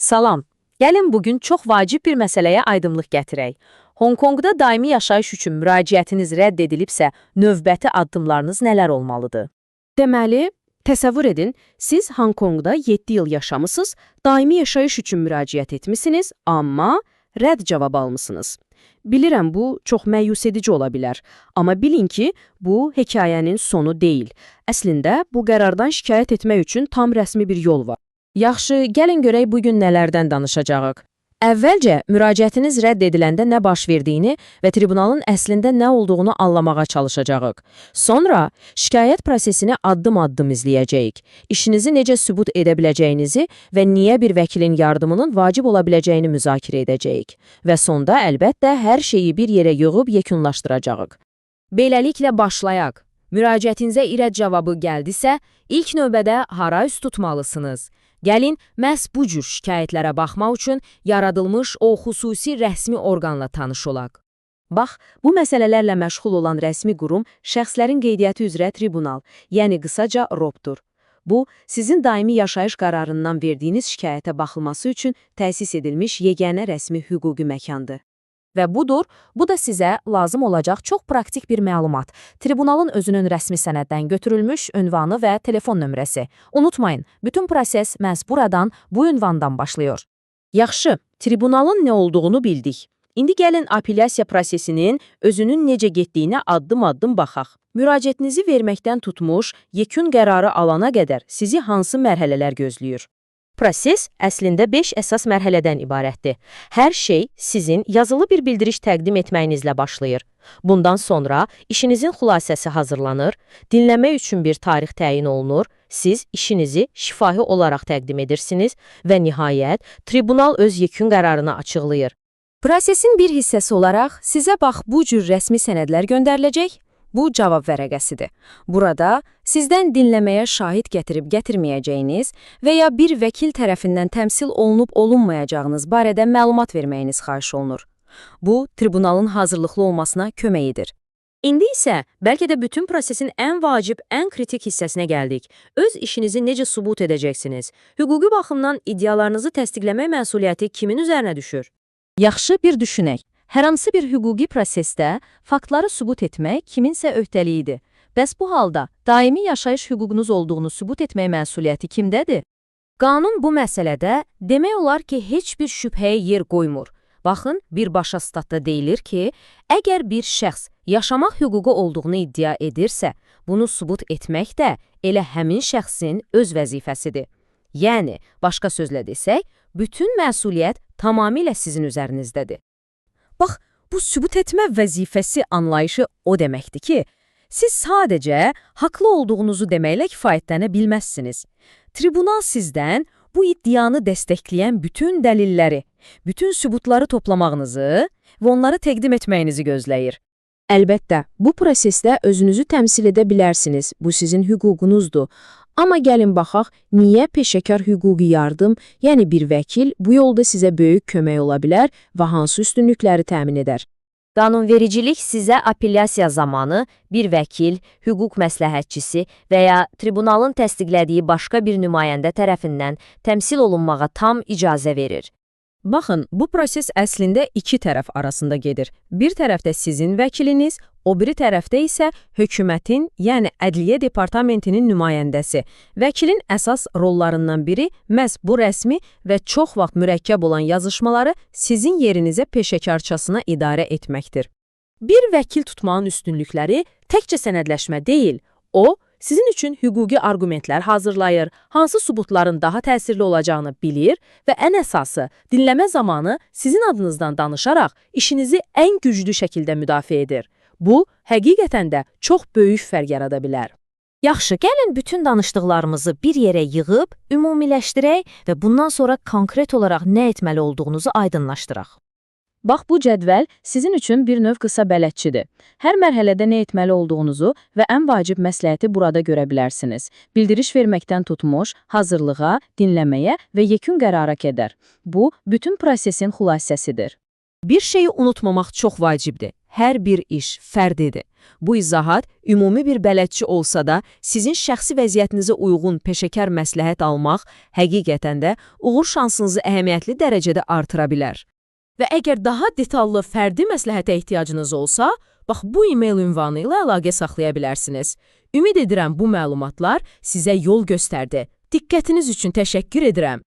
Salam. Gəlin bugün çox vacib bir məsələyə aydınlıq gətirək. Honkonqda daimi yaşayış üçün müraciətiniz rədd edilibsə, növbəti addımlarınız nələr olmalıdır? Deməli, təsəvvür edin, siz Honkonqda 7 il yaşamısınız, daimi yaşayış üçün müraciət etmisiniz, amma rədd cavab almısınız. Bilirəm, bu çox məyus edici ola bilər, amma bilin ki, bu hekayənin sonu deyil. Əslində, bu qərardan şikayət etmək üçün tam rəsmi bir yol var. Yaxşı, gəlin görək bugün nələrdən danışacağıq. Əvvəlcə, müraciətiniz rədd ediləndə nə baş verdiyini və tribunalın əslində nə olduğunu anlamağa çalışacağıq. Sonra, şikayət prosesini addım-addım izləyəcəyik. İşinizi necə sübut edə biləcəyinizi və niyə bir vəkilin yardımının vacib ola biləcəyini müzakirə edəcəyik. Və sonda, əlbəttə, hər şeyi bir yerə yığıb yekunlaşdıracağıq. Beləliklə başlayaq. Müraciətinizə irəd cavabı gəldisə, ilk növbədə hara üst tutmalısınız? Gəlin, məhz bu cür şikayətlərə baxmaq üçün yaradılmış o xüsusi rəsmi orqanla tanış olaq. Bax, bu məsələlərlə məşğul olan rəsmi qurum şəxslərin qeydiyyatı üzrə tribunal, yəni qısaca ROP-dur. Bu, sizin daimi yaşayış qərarından verdiyiniz şikayətə baxılması üçün təsis edilmiş yeganə rəsmi hüquqi məkandır. Və budur, bu da sizə lazım olacaq çox praktik bir məlumat. Tribunalın özünün rəsmi sənəddən götürülmüş ünvanı və telefon nömrəsi. Unutmayın, bütün proses məhz buradan, bu ünvandan başlıyor. Yaxşı, tribunalın nə olduğunu bildik. İndi gəlin apellyasiya prosesinin özünün necə getdiyinə addım-addım baxaq. Müraciətinizi verməkdən tutmuş, yekun qərarı alana qədər sizi hansı mərhələlər gözləyir? Proses əslində 5 əsas mərhələdən ibarətdir. Hər şey sizin yazılı bir bildiriş təqdim etməyinizlə başlayır. Bundan sonra işinizin xülasəsi hazırlanır, dinləmək üçün bir tarix təyin olunur, siz işinizi şifahi olaraq təqdim edirsiniz və nihayət, tribunal öz yekun qərarını açıqlayır. Prosesin bir hissəsi olaraq sizə bax bu cür rəsmi sənədlər göndəriləcək. Bu cavab vərəqəsidir. Burada sizdən dinləməyə şahid gətirib-gətirməyəcəyiniz və ya bir vəkil tərəfindən təmsil olunub-olunmayacağınız barədə məlumat verməyiniz xahiş olunur. Bu, tribunalın hazırlıqlı olmasına kömək edir. İndi isə bəlkə də bütün prosesin ən vacib, ən kritik hissəsinə gəldik. Öz işinizi necə sübut edəcəksiniz? Hüquqi baxımdan iddialarınızı təsdiqləmək məsuliyyəti kimin üzərinə düşür? Yaxşı bir düşünək. Hər hansı bir hüquqi prosesdə faktları sübut etmək kiminsə öhdəliyidir. Bəs bu halda daimi yaşayış hüququnuz olduğunu sübut etmək məsuliyyəti kimdədir? Qanun bu məsələdə demək olar ki, heç bir şübhəyə yer qoymur. Baxın, birbaşa statda deyilir ki, əgər bir şəxs yaşamaq hüququ olduğunu iddia edirsə, bunu sübut etmək də elə həmin şəxsin öz vəzifəsidir. Yəni, başqa sözlə desək, bütün məsuliyyət tamamilə sizin üzərinizdədir. Bax, bu sübut etmə vəzifəsi anlayışı o deməkdir ki, siz sadəcə haqlı olduğunuzu deməklə kifayətlənə bilməzsiniz. Tribunal sizdən bu iddianı dəstəkləyən bütün dəlilləri, bütün sübutları toplamağınızı və onları təqdim etməyinizi gözləyir. Əlbəttə, bu prosesdə özünüzü təmsil edə bilərsiniz, bu sizin hüququnuzdur. Amma gəlin baxaq, niyə peşəkar hüquqi yardım, yəni bir vəkil, bu yolda sizə böyük kömək ola bilər və hansı üstünlükləri təmin edər? Qanunvericilik sizə apellyasiya zamanı bir vəkil, hüquq məsləhətçisi və ya tribunalın təsdiqlədiyi başqa bir nümayəndə tərəfindən təmsil olunmağa tam icazə verir. Baxın, bu proses əslində iki tərəf arasında gedir. Bir tərəfdə sizin vəkiliniz, o biri tərəfdə isə hökumətin, yəni Ədliyyə Departamentinin nümayəndəsi. Vəkilin əsas rollarından biri məhz bu rəsmi və çox vaxt mürəkkəb olan yazışmaları sizin yerinizə peşəkarçasına idarə etməkdir. Bir vəkil tutmağın üstünlükləri təkcə sənədləşmə deyil, o, sizin üçün hüquqi arqumentlər hazırlayır, hansı sübutların daha təsirli olacağını bilir və ən əsası, dinləmə zamanı sizin adınızdan danışaraq işinizi ən güclü şəkildə müdafiə edir. Bu, həqiqətən də çox böyük fərq yarada bilər. Yaxşı, gəlin bütün danışdıqlarımızı bir yerə yığıb, ümumiləşdirək və bundan sonra konkret olaraq nə etməli olduğunuzu aydınlaşdıraq. Bax, bu cədvəl sizin üçün bir növ qısa bələdçidir. Hər mərhələdə nə etməli olduğunuzu və ən vacib məsləhəti burada görə bilərsiniz. Bildiriş verməkdən tutmuş, hazırlığa, dinləməyə və yekun qərara qədər. Bu, bütün prosesin xülasəsidir. Bir şeyi unutmamaq çox vacibdir. hər bir iş fərdidir. Bu izahat ümumi bir bələdçi olsa da, sizin şəxsi vəziyyətinizə uyğun peşəkar məsləhət almaq həqiqətən də uğur şansınızı əhəmiyyətli dərəcədə artıra bilər. Və əgər daha detallı fərdi məsləhətə ehtiyacınız olsa, bax bu e-mail ünvanı ilə əlaqə saxlaya bilərsiniz. Ümid edirəm bu məlumatlar sizə yol göstərdi. Diqqətiniz üçün təşəkkür edirəm.